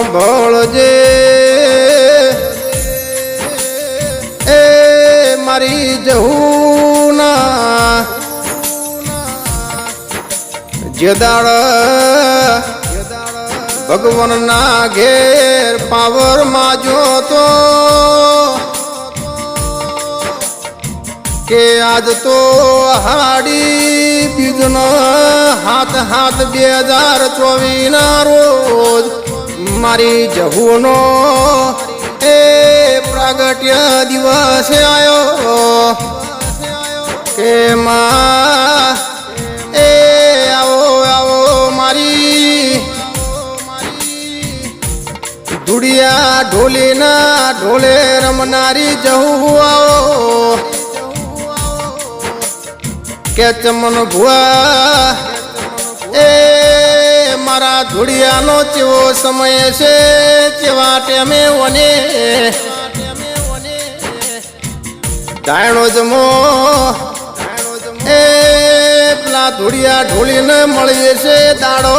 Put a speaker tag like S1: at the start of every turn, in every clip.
S1: સાંભળજે એ મારી જહુના જે દાડ ભગવાનના ઘેર પાવર માજો તો કે આજ તો હાડી બીજનો હાથ 2024 ના રોજ મારી જહુનો એ પ્રાગટ્ય દિવસ આયો કે માં એ આવો આવો મારી ધુડિયા ઢોલીના ઢોલે રમનારી જહુ આવો કે ચમન ભુઆ એ મારા ધુડિયાનો ચેવો સમય છે ચેવા ટેમે વને ડાયણો જમો એ પેલા ધુડિયા ઢોલીને મળીએ છે દાડો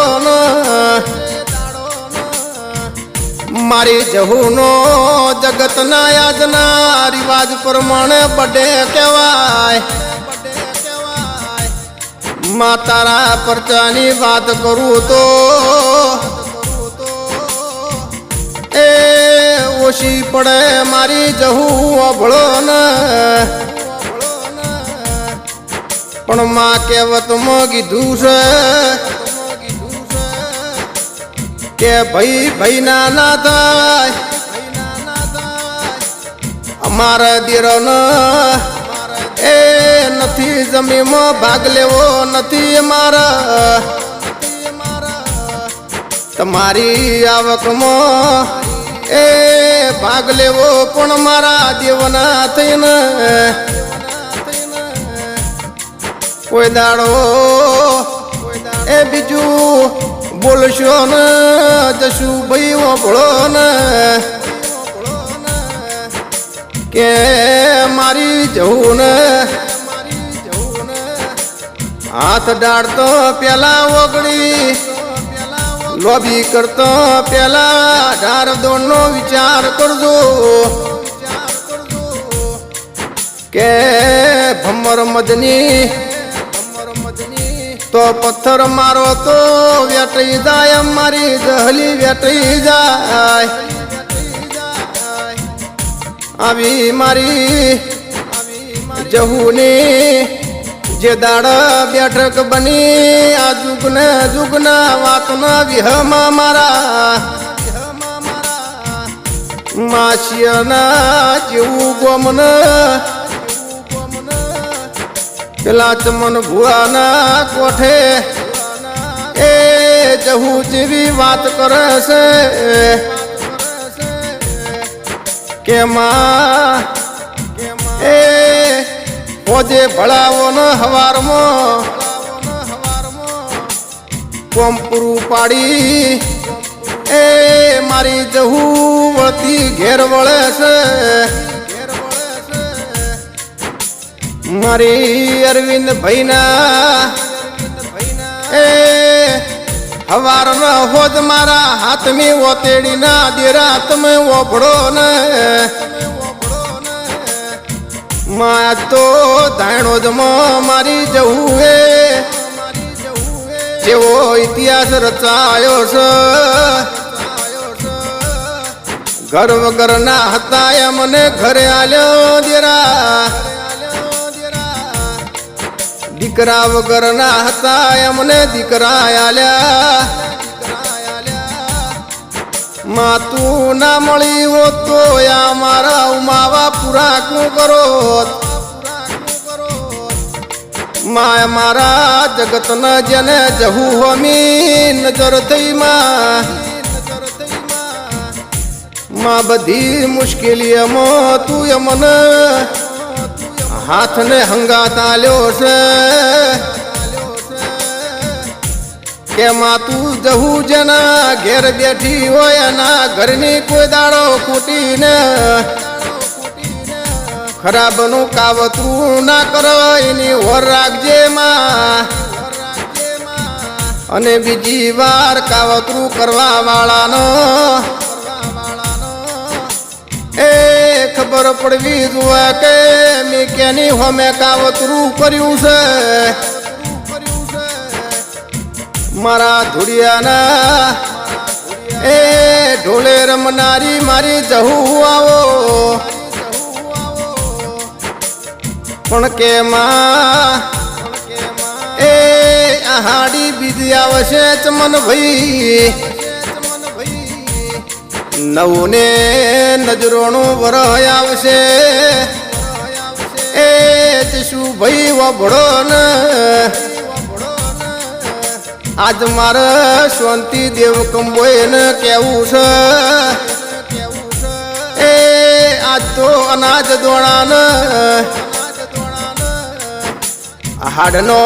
S1: મારી જહુનો જગતના યાદના રિવાજ પ્રમાણે બડે કહેવાય માં તારા પરચાની વાત કરું તો એ ઓછી પડે મારી જહુ અભળો ને પણ માં કહેવતમાં કીધું છે કે ભાઈ ના થાય અમારા દીરનો એ નથી જમીનમાં ભાગ લેવો નથી અમારા તમારી આવકમાં એ ભાગ લેવો પણ મારા દેવના થઈને કોઈ દાડો એ બીજું બોલશો ને જશું ભાઈ વભળો ને કે મારી જહું ને હાથ ડાળતો પેલા ઓગળી લોભી કરતો પેલા 18 નો વિચાર કરજો કે ભમર મદની તો પથ્થર મારો તો વેટાઈ જાય મારી જહલી વેટાઈ જાય આવી મારી જહુની જે દાડા બેઠક બની આ જુગના વાતના વિહમાં મારા માસિયાના જેવું ગોમન પેલા ચમન ભુઆના કોઠે એ જહુ જેવી વાત કરે છે કે માં એ પોજે ભળાવો ન હવારમાં કોમ પૂરું પાડી એ મારી જહુ વળતી ઘેર વળે છે મારી અરવિંદ ભાઈના એ હવાર ન હોદ મારા હાથમી ઓતેડીના દેરા તમે ઓભળો ને માં તો ધાયણો જમો મારી જહુ એ જેવો ઇતિહાસ રચાયો છે ઘર વગરના હતા એમને ઘરે આલ્યો દેરા દીકરા વગરના હતા એમને દીકરા આલ્યા માં તું ના મળી હોત તો યા મારા ઉમાવા પૂરા કું કરો માં મારા જગતના જેને જહુ હોમી નજર થઈ માં બધી મુશ્કેલીઓમાં તું મને હાથને હંગાત આલ્યો છે કે માં તું જહુ જેના ઘેર બેઠી હોય એના ઘરની કોઈ દાડો ખૂટીને ખરાબનું કાવતરું ના કરો એની ઓર રાખજે માં અને બીજી વાર કાવતરું કરવા વાળાનો એ ખબર પડવી જોઈએ કે મેં કેની હોમે કાવતરું કર્યું છે. મારા ધુડિયાના એ ઢોલે રમનારી મારી જહુ આવો પણ કે માં એ આહાડી બીજી આવશે ચમન ભાઈ નવું ને નજરોનું વરહ આવશે એ જશું ભાઈ વભળો ને આજ મારે શાંતિ દેવ કંબોયને કેવું છે એ આજ તો અનાજ દોણાને હાડનો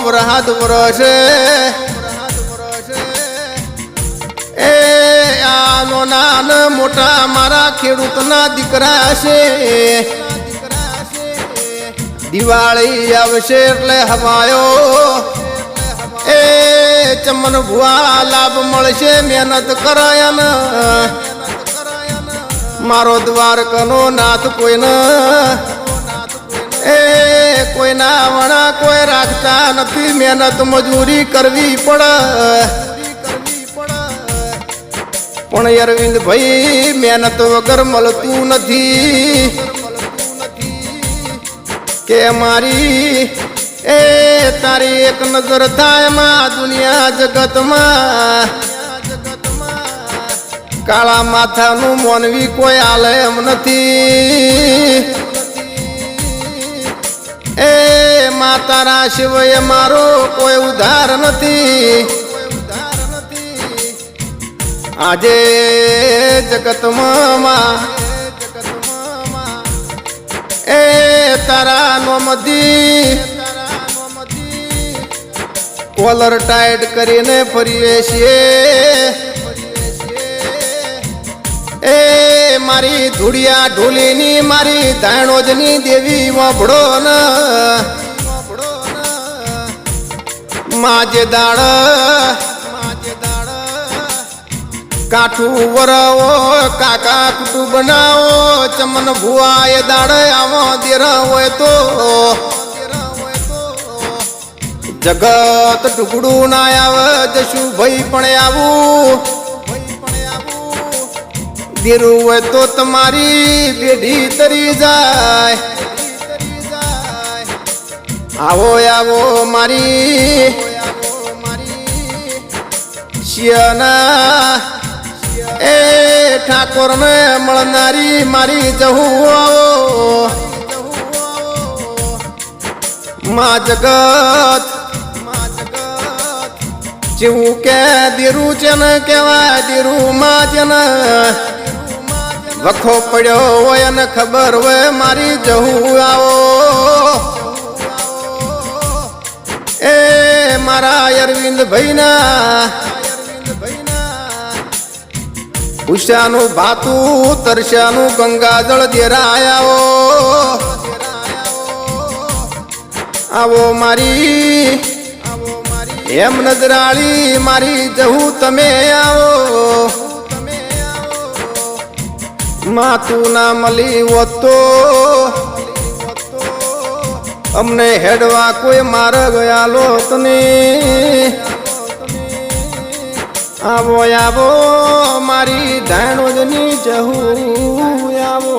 S1: વરહાદ વરસે એ આનો નાન મોટા મારા ખેડૂતના દીકરા છે. દિવાળી આવશે એટલે હવાયો એ ચમન ભુવા લાભ મળશે મહેનત કરાય ને મારો દ્વારકાનો નાથ કોઈને એ કોઈના વણા કોઈ રાખતા નથી. મહેનત મજૂરી કરવી પડે પણ અરવિંદ ભાઈ મહેનત વગર મળતું નથી કે મારી એ તારી એક નજર થાય માં દુનિયા જગતમાં કાળા માથાનું મોનવી કોઈ આલે એમ નથી. એ માતારા શિવય મારો કોઈ ઉધાર નથી. આજે જગતમાં એ તારા નોમધી કોલર ટાઈટ કરીને ફરીએ છીએ એ મારી ધૂળિયા ઢોલીની મારી ધાણોજની દેવી વાભળો ને માજે દાડ કાઠું વરાવો કાકા કુટું બનાવો ચમન ભુવા એ દાડે આવો દેરા હોય તો જગત ટુકડું ના આવે જશું ભાઈ પણ આવું દેરું હોય તો તમારી પેઢી તરી જાય. આવો આવો મારી શિયાના એ ઠાકોર ને મળનારી મારી જહુ આવો માં જગત જેવું કે દેરું છે ને કેવાય દેરું માં છે ને વખો પડ્યો હોય ને ખબર હોય મારી જહુ આવો એ મારા અરવિંદ ભાઈના ઉષાનું ભાતું તરસ્યાનું ગંગાજળ દેરાયાઓ આવો મારી એમ નજરાળી મારી જહુ તમે આવો માતું ના મળી હોત તો અમને હેડવા કોઈ માર ગયા લોત ને આવો આવો મારી ધાણોજની જહુ આવો.